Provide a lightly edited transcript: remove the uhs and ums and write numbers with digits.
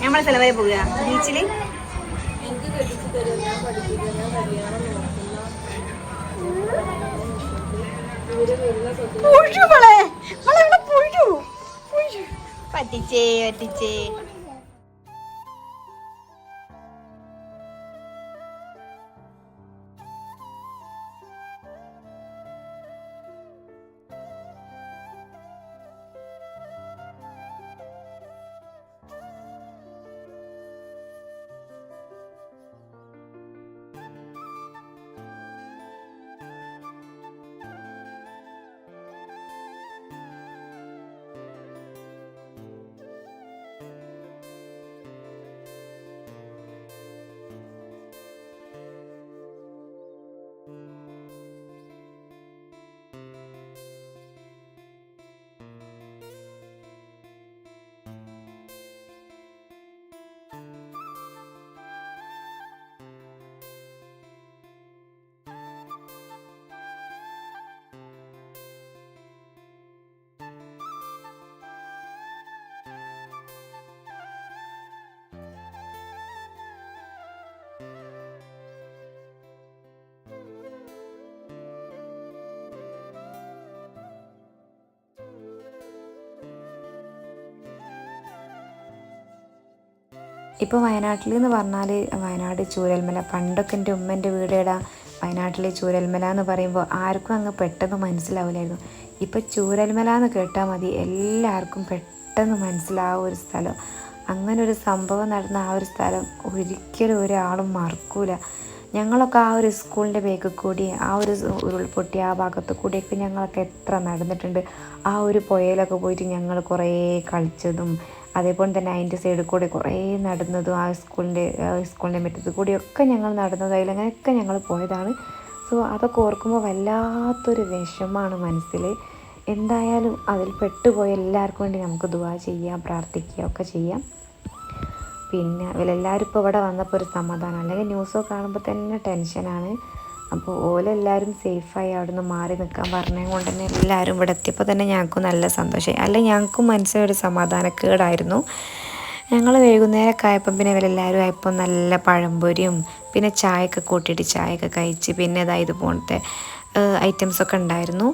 നമ്മളെ സ്ഥലം വരെ പോവുക ബീച്ചില്. പറ്റിച്ചേ പറ്റിച്ചേ. ഇപ്പോൾ വയനാട്ടിൽ എന്ന് പറഞ്ഞാൽ വയനാട് ചൂരൽമല, പണ്ടൊക്കെ എൻ്റെ ഉമ്മൻ്റെ വീട് ഇടാ വയനാട്ടിലെ ചൂരൽമല എന്ന് പറയുമ്പോൾ ആർക്കും അങ്ങ് പെട്ടെന്ന് മനസ്സിലാവില്ലായിരുന്നു. ഇപ്പോൾ ചൂരൽമല എന്ന് കേട്ടാൽ മതി എല്ലാവർക്കും പെട്ടെന്ന് മനസ്സിലാവും ഒരു സ്ഥലം. അങ്ങനെ ഒരു സംഭവം നടന്ന ആ ഒരു സ്ഥലം ഒരിക്കലും ഒരാളും മറക്കൂല. ഞങ്ങളൊക്കെ ആ ഒരു സ്കൂളിൻ്റെ ബേക്കിൽ കൂടി ആ ഒരു ഉരുൾപൊട്ടി ആ ഭാഗത്ത് കൂടിയൊക്കെ ഞങ്ങളൊക്കെ എത്ര നടന്നിട്ടുണ്ട്. ആ ഒരു പുഴയിലൊക്കെ പോയിട്ട് ഞങ്ങൾ കുറേ കളിച്ചതും അതേപോലെ തന്നെ അതിൻ്റെ സൈഡിൽ കൂടെ കുറേ നടന്നതും ആ സ്കൂളിൻ്റെ മുറ്റത്ത് കൂടിയൊക്കെ ഞങ്ങൾ നടന്നതും അതിലങ്ങനെയൊക്കെ ഞങ്ങൾ പോയതാണ്. സോ അതൊക്കെ ഓർക്കുമ്പോൾ വല്ലാത്തൊരു വിഷമമാണ് മനസ്സിൽ. എന്തായാലും അതിൽ പെട്ടുപോയ എല്ലാവർക്കും വേണ്ടി നമുക്ക് ദുആ ചെയ്യാം, പ്രാർത്ഥിക്കുക ഒക്കെ ചെയ്യാം. പിന്നെ ഇവരെല്ലാവരും ഇപ്പോൾ ഇവിടെ വന്നപ്പോൾ ഒരു സമാധാനം, അല്ലെങ്കിൽ ന്യൂസൊക്കെ കാണുമ്പോൾ തന്നെ ടെൻഷനാണ്. അപ്പോൾ ഓലെല്ലാവരും സേഫായി അവിടെ നിന്ന് മാറി നിൽക്കാൻ പറഞ്ഞത് കൊണ്ട് തന്നെ എല്ലാവരും ഇവിടെ എത്തിയപ്പോൾ തന്നെ ഞങ്ങൾക്കും നല്ല സന്തോഷമായി. അല്ലെങ്കിൽ ഞങ്ങൾക്കും മനസ്സിനൊരു സമാധാനക്കേടായിരുന്നു. ഞങ്ങൾ വൈകുന്നേരമൊക്കെ ആയപ്പം പിന്നെ ഇവരെല്ലാവരും ആയപ്പോൾ നല്ല പഴംപൊരിയും പിന്നെ ചായയൊക്കെ കൂട്ടിയിട്ട് ചായയൊക്കെ കഴിച്ച് പിന്നെ ഇതുപോലത്തെ ഐറ്റംസൊക്കെ ഉണ്ടായിരുന്നു.